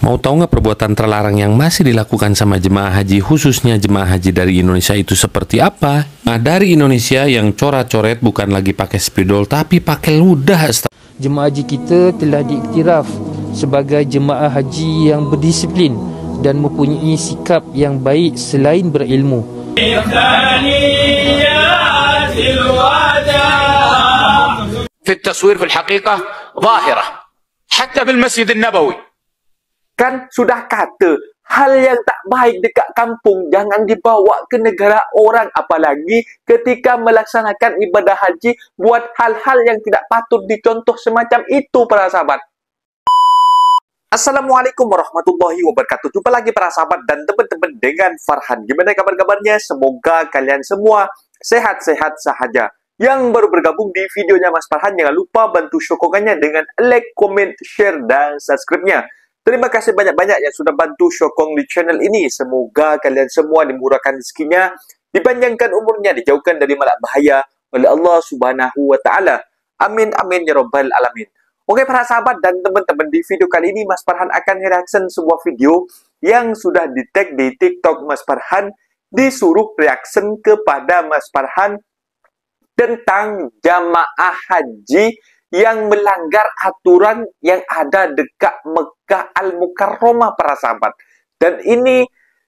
Mau tahu nggak perbuatan terlarang yang masih dilakukan sama jemaah haji, khususnya jemaah haji dari Indonesia itu seperti apa? Nah, dari Indonesia yang coret-coret bukan lagi pakai spidol, tapi pakai ludah. Jemaah haji kita telah diiktiraf sebagai jemaah haji yang berdisiplin dan mempunyai sikap yang baik selain berilmu. في التصوير في الحقيقة ظاهرة حتى بالمسجد النبوي. Kan sudah kata hal yang tak baik dekat kampung jangan dibawa ke negara orang, apalagi ketika melaksanakan ibadah haji buat hal-hal yang tidak patut dicontoh semacam itu para sahabat. Assalamualaikum warahmatullahi wabarakatuh. Jumpa lagi para sahabat dan teman-teman dengan Farhan. Gimana kabar-kabarnya? Semoga kalian semua sehat-sehat sahaja. Yang baru bergabung di videonya Mas Farhan, jangan lupa bantu sokongannya dengan like, comment, share, dan subscribe-nya. Terima kasih banyak-banyak yang sudah bantu sokong di channel ini. Semoga kalian semua dimurahkan rezekinya, dipanjangkan umurnya, dijauhkan dari malak bahaya oleh Allah Subhanahu wa Ta'ala. Amin, amin, ya Rabbal Alamin. Oke para sahabat dan teman-teman, di video kali ini Mas Farhan akan reaction sebuah video yang sudah di-tag di TikTok Mas Farhan, disuruh reaction kepada Mas Farhan tentang jamaah haji yang melanggar aturan yang ada dekat Mekah Al-Mukarramah para sahabat. Dan ini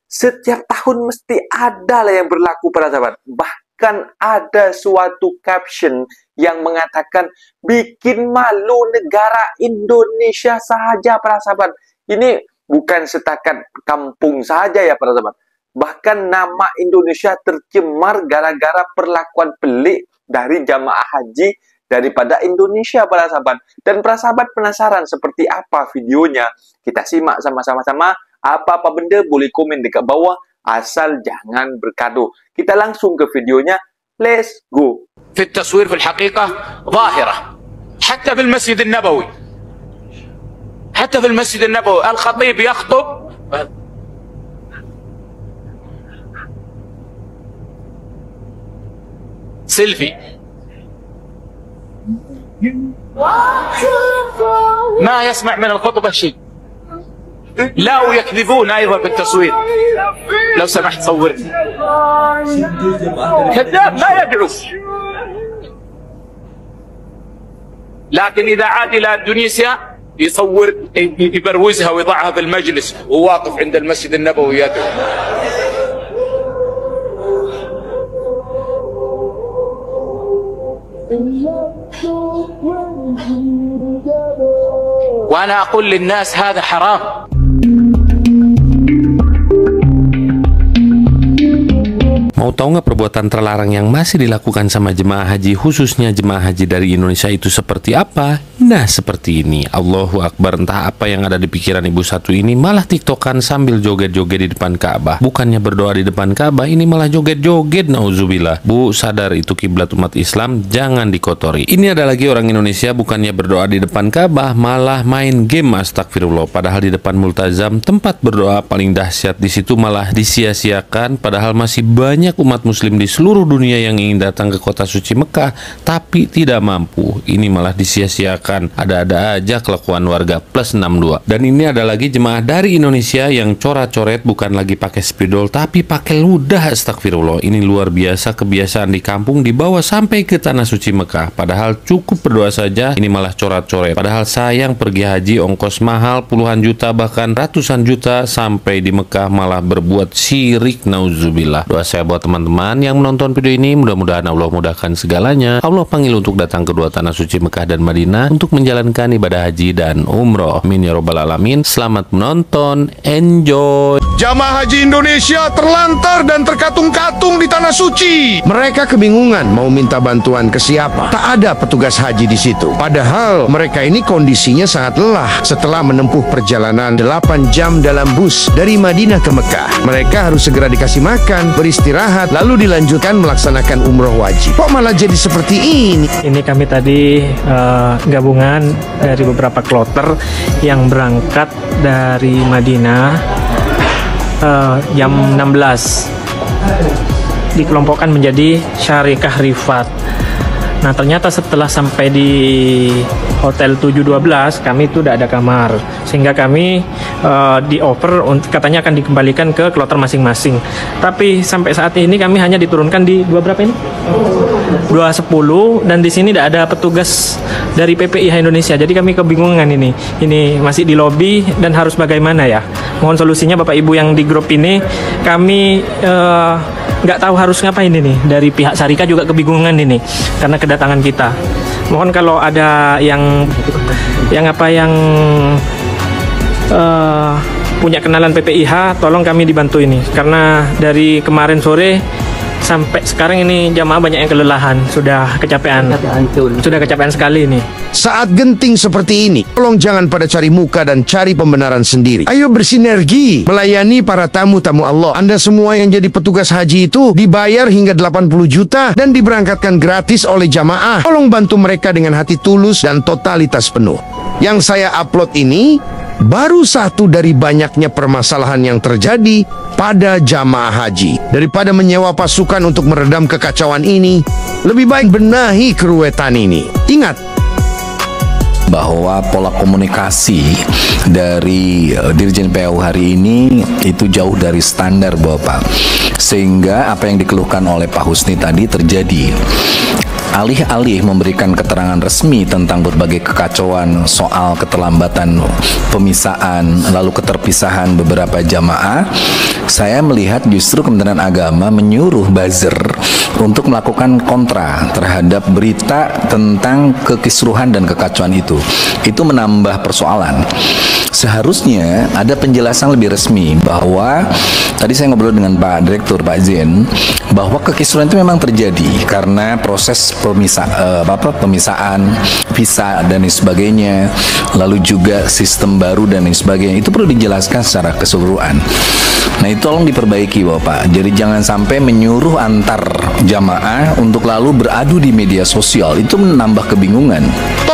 setiap tahun mesti ada lah yang berlaku para sahabat. Bahkan ada suatu caption yang mengatakan bikin malu negara Indonesia sahaja para sahabat. Ini bukan setakat kampung saja ya para sahabat. Bahkan nama Indonesia tercemar gara-gara perlakuan pelik dari jamaah haji daripada Indonesia para sahabat. Dan para sahabat penasaran seperti apa videonya? Kita simak sama-sama. Apa-apa benda boleh komen dekat bawah, asal jangan bergaduh. Kita langsung ke videonya. Let's go. في التصوير في الحقيقة ظاهرة حتى في المسجد النبوي. حتى في المسجد النبوي الخطيب يخطب سيلفي، ما يسمع من الخطبة شيء. لا ويكذبون أيضا في التصوير. لو سمحت صورني. كذاب ما يدعو. لكن إذا عاد إلى إندونيسيا يصور، يبروزها ويضعها في المجلس وواقف عند المسجد النبوي يدعو. وأنا أقول للناس هذا حرام. Mau tahu nggak perbuatan terlarang yang masih dilakukan sama jemaah haji, khususnya jemaah haji dari Indonesia itu seperti apa? Nah, seperti ini. Allahu Akbar, entah apa yang ada di pikiran ibu satu ini, malah tiktokan sambil joget-joget di depan Ka'bah. Bukannya berdoa di depan Ka'bah, ini malah joget-joget, nauzubillah. Bu, sadar itu kiblat umat Islam, jangan dikotori. Ini ada lagi orang Indonesia bukannya berdoa di depan Ka'bah, malah main game, astagfirullah. Padahal di depan multazam, tempat berdoa paling dahsyat, di situ malah disia-siakan, padahal masih banyak umat muslim di seluruh dunia yang ingin datang ke kota suci Mekah tapi tidak mampu. Ini malah disia-siakan. Ada-ada aja kelakuan warga plus 62. Dan ini ada lagi jemaah dari Indonesia yang coret-coret bukan lagi pakai spidol tapi pakai ludah, astagfirullah. Ini luar biasa kebiasaan di kampung dibawa sampai ke tanah suci Mekah. Padahal cukup berdoa saja, ini malah coret-coret. Padahal sayang pergi haji ongkos mahal puluhan juta bahkan ratusan juta, sampai di Mekah malah berbuat syirik, nauzubillah. Doa saya buat teman-teman yang menonton video ini, mudah-mudahan Allah mudahkan segalanya. Allah panggil untuk datang ke dua tanah suci Mekah dan Madinah untuk menjalankan ibadah haji dan umroh. Amin ya Rabbal Alamin. Selamat menonton, enjoy. Jamaah haji Indonesia terlantar dan terkatung-katung di tanah suci. Mereka kebingungan mau minta bantuan ke siapa. Tak ada petugas haji di situ. Padahal mereka ini kondisinya sangat lelah setelah menempuh perjalanan 8 jam dalam bus dari Madinah ke Mekah. Mereka harus segera dikasih makan, beristirahat, lalu dilanjutkan melaksanakan umroh wajib. Kok malah jadi seperti ini? Ini kami tadi gabungan dari beberapa kloter yang berangkat dari Madinah jam 16, dikelompokkan menjadi syarikah rifat. Nah ternyata setelah sampai di hotel 712 kami itu tidak ada kamar, sehingga kami dioper, katanya akan dikembalikan ke kloter masing-masing. Tapi sampai saat ini kami hanya diturunkan di 210, dan di sini tidak ada petugas dari PPIH Indonesia. Jadi kami kebingungan ini masih di lobi dan harus bagaimana ya? Mohon solusinya Bapak Ibu yang di grup ini. Kami nggak tahu harus ngapain ini. Dari pihak Sarika juga kebingungan ini karena kedatangan kita. Mohon kalau ada yang punya kenalan PPIH, tolong kami dibantu ini, karena dari kemarin sore sampai sekarang ini jamaah banyak yang kelelahan, sudah kecapean sekali ini. Saat genting seperti ini, tolong jangan pada cari muka dan cari pembenaran sendiri. Ayo bersinergi melayani para tamu-tamu Allah. Anda semua yang jadi petugas haji itu dibayar hingga 80 juta dan diberangkatkan gratis oleh jamaah. Tolong bantu mereka dengan hati tulus dan totalitas penuh. Yang saya upload ini baru satu dari banyaknya permasalahan yang terjadi pada jamaah haji. Daripada menyewa pasukan untuk meredam kekacauan ini, lebih baik benahi keruwetan ini. Ingat bahwa pola komunikasi dari Dirjen PU hari ini itu jauh dari standar Bapak, sehingga apa yang dikeluhkan oleh Pak Husni tadi terjadi. Alih-alih memberikan keterangan resmi tentang berbagai kekacauan soal keterlambatan pemisahan lalu keterpisahan beberapa jamaah, saya melihat justru Kementerian Agama menyuruh buzzer untuk melakukan kontra terhadap berita tentang kekisruhan dan kekacauan itu. Itu menambah persoalan. Seharusnya ada penjelasan lebih resmi bahwa tadi saya ngobrol dengan Pak Direktur, Pak Zen, bahwa kekisruhan itu memang terjadi karena proses pemisahan visa dan lain sebagainya, lalu juga sistem baru dan lain sebagainya. Itu perlu dijelaskan secara keseluruhan. Nah, itu tolong diperbaiki Bapak. Jadi jangan sampai menyuruh antar jamaah untuk lalu beradu di media sosial. Itu menambah kebingungan.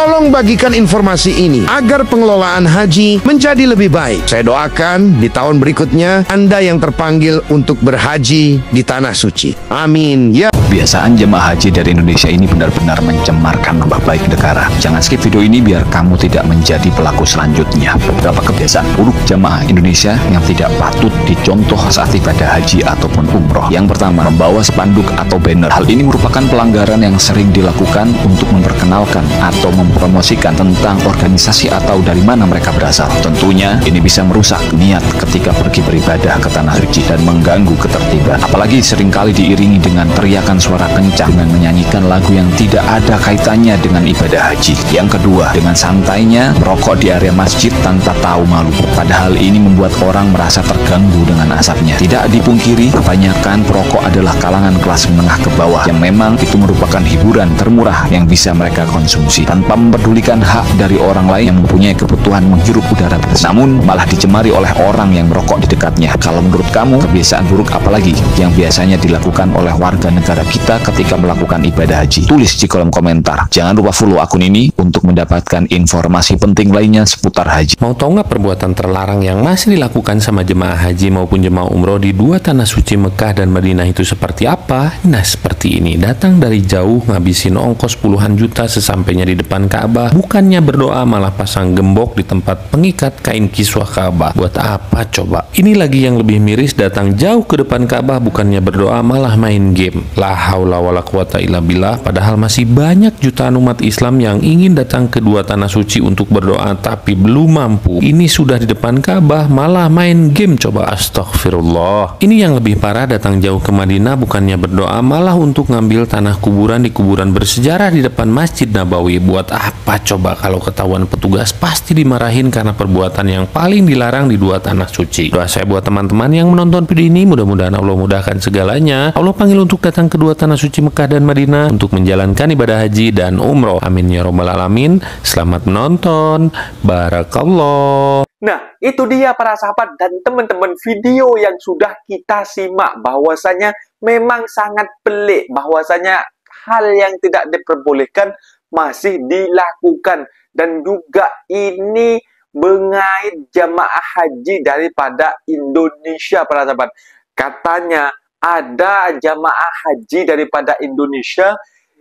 tolong bagikan informasi ini agar pengelolaan haji menjadi lebih baik. Saya doakan di tahun berikutnya Anda yang terpanggil untuk berhaji di Tanah Suci. Amin. Ya. Kebiasaan jemaah haji dari Indonesia ini benar-benar mencemarkan nama baik negara. Jangan skip video ini biar kamu tidak menjadi pelaku selanjutnya. Beberapa kebiasaan buruk jemaah Indonesia yang tidak patut dicontoh saat ibadah haji ataupun umroh. Yang pertama, membawa spanduk atau banner. Hal ini merupakan pelanggaran yang sering dilakukan untuk memperkenalkan atau mempromosikan tentang organisasi atau dari mana mereka berasal. Tentunya ini bisa merusak niat ketika pergi beribadah ke Tanah Suci dan mengganggu ketertiban. Apalagi seringkali diiringi dengan teriakan suara kencang dan menyanyikan lagu yang tidak ada kaitannya dengan ibadah haji. Yang kedua, dengan santainya merokok di area masjid tanpa tahu malu. Padahal ini membuat orang merasa terganggu dengan asapnya. Tidak dipungkiri, kebanyakan perokok adalah kalangan kelas menengah ke bawah yang memang itu merupakan hiburan termurah yang bisa mereka konsumsi tanpa mempedulikan hak dari orang lain yang mempunyai kebutuhan menghirup udara bersih. Namun malah dicemari oleh orang yang merokok di dekatnya. Kalau menurut kamu, kebiasaan buruk apalagi yang biasanya dilakukan oleh warga negara kita ketika melakukan ibadah haji? Tulis di kolom komentar. Jangan lupa follow akun ini untuk mendapatkan informasi penting lainnya seputar haji. Mau tahu nggak perbuatan terlarang yang masih dilakukan sama jemaah haji maupun jemaah umroh di dua tanah suci Mekah dan Madinah itu seperti apa? Nah, seperti ini. Datang dari jauh, ngabisin ongkos puluhan juta sesampainya di depan Ka'bah. Bukannya berdoa malah pasang gembok di tempat pengikat kain kiswah Ka'bah. Buat apa coba? Ini lagi yang lebih miris, datang jauh ke depan Ka'bah bukannya berdoa malah main game. La haula wala quwata illa billah. Padahal masih banyak jutaan umat Islam yang ingin datang ke dua tanah suci untuk berdoa tapi belum mampu. Ini sudah di depan Ka'bah malah main game coba. Astagfirullah. Ini yang lebih parah, datang jauh ke Madinah bukannya berdoa malah untuk ngambil tanah kuburan di kuburan bersejarah di depan Masjid Nabawi. Buat apa coba? Kalau ketahuan petugas pasti dimarahin karena perbuatan yang paling dilarang di dua tanah suci. Doa saya buat teman-teman yang menonton video ini, mudah-mudahan Allah mudahkan segalanya. Allah panggil untuk datang ke dua tanah suci Mekah dan Madinah untuk menjalankan ibadah haji dan umroh. Amin ya robbal alamin. Selamat menonton. Barakallah. Nah, itu dia para sahabat dan teman-teman video yang sudah kita simak, bahwasanya memang sangat pelik, bahwasanya hal yang tidak diperbolehkan masih dilakukan, dan juga ini mengait jamaah haji daripada Indonesia para sahabat. Katanya ada jamaah haji daripada Indonesia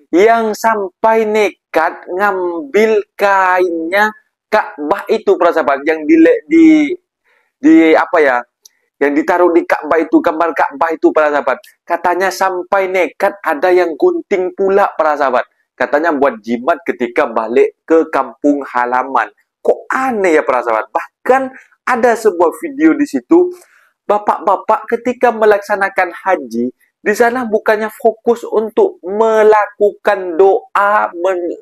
yang sampai nekat ngambil kainnya Ka'bah itu para sahabat, yang apa ya, yang ditaruh di Ka'bah itu, gambar Ka'bah itu para sahabat. Katanya sampai nekat ada yang gunting pula para sahabat. Katanya buat jimat ketika balik ke kampung halaman. Kok aneh ya para sahabat. Bahkan ada sebuah video di situ, bapak-bapak ketika melaksanakan haji, di sana bukannya fokus untuk melakukan doa,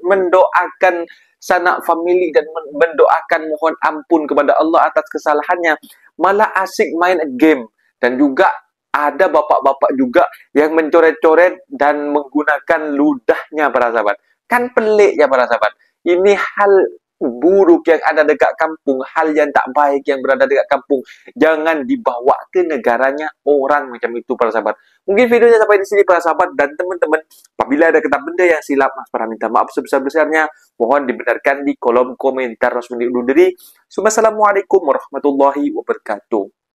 mendoakan sanak famili dan mendoakan mohon ampun kepada Allah atas kesalahannya, malah asik main game. Dan juga ada bapak-bapak juga yang mencoret-coret dan menggunakan ludahnya para sahabat. Kan pelik ya para sahabat. Ini hal buruk yang ada dekat kampung, hal yang tak baik yang berada dekat kampung, jangan dibawa ke negaranya orang macam itu para sahabat. Mungkin videonya sampai di sini para sahabat, dan teman-teman, apabila ada kata benda yang silap, Mas Farhan minta maaf sebesar-besarnya, mohon dibenarkan di kolom komentar. Assalamualaikum warahmatullahi wabarakatuh.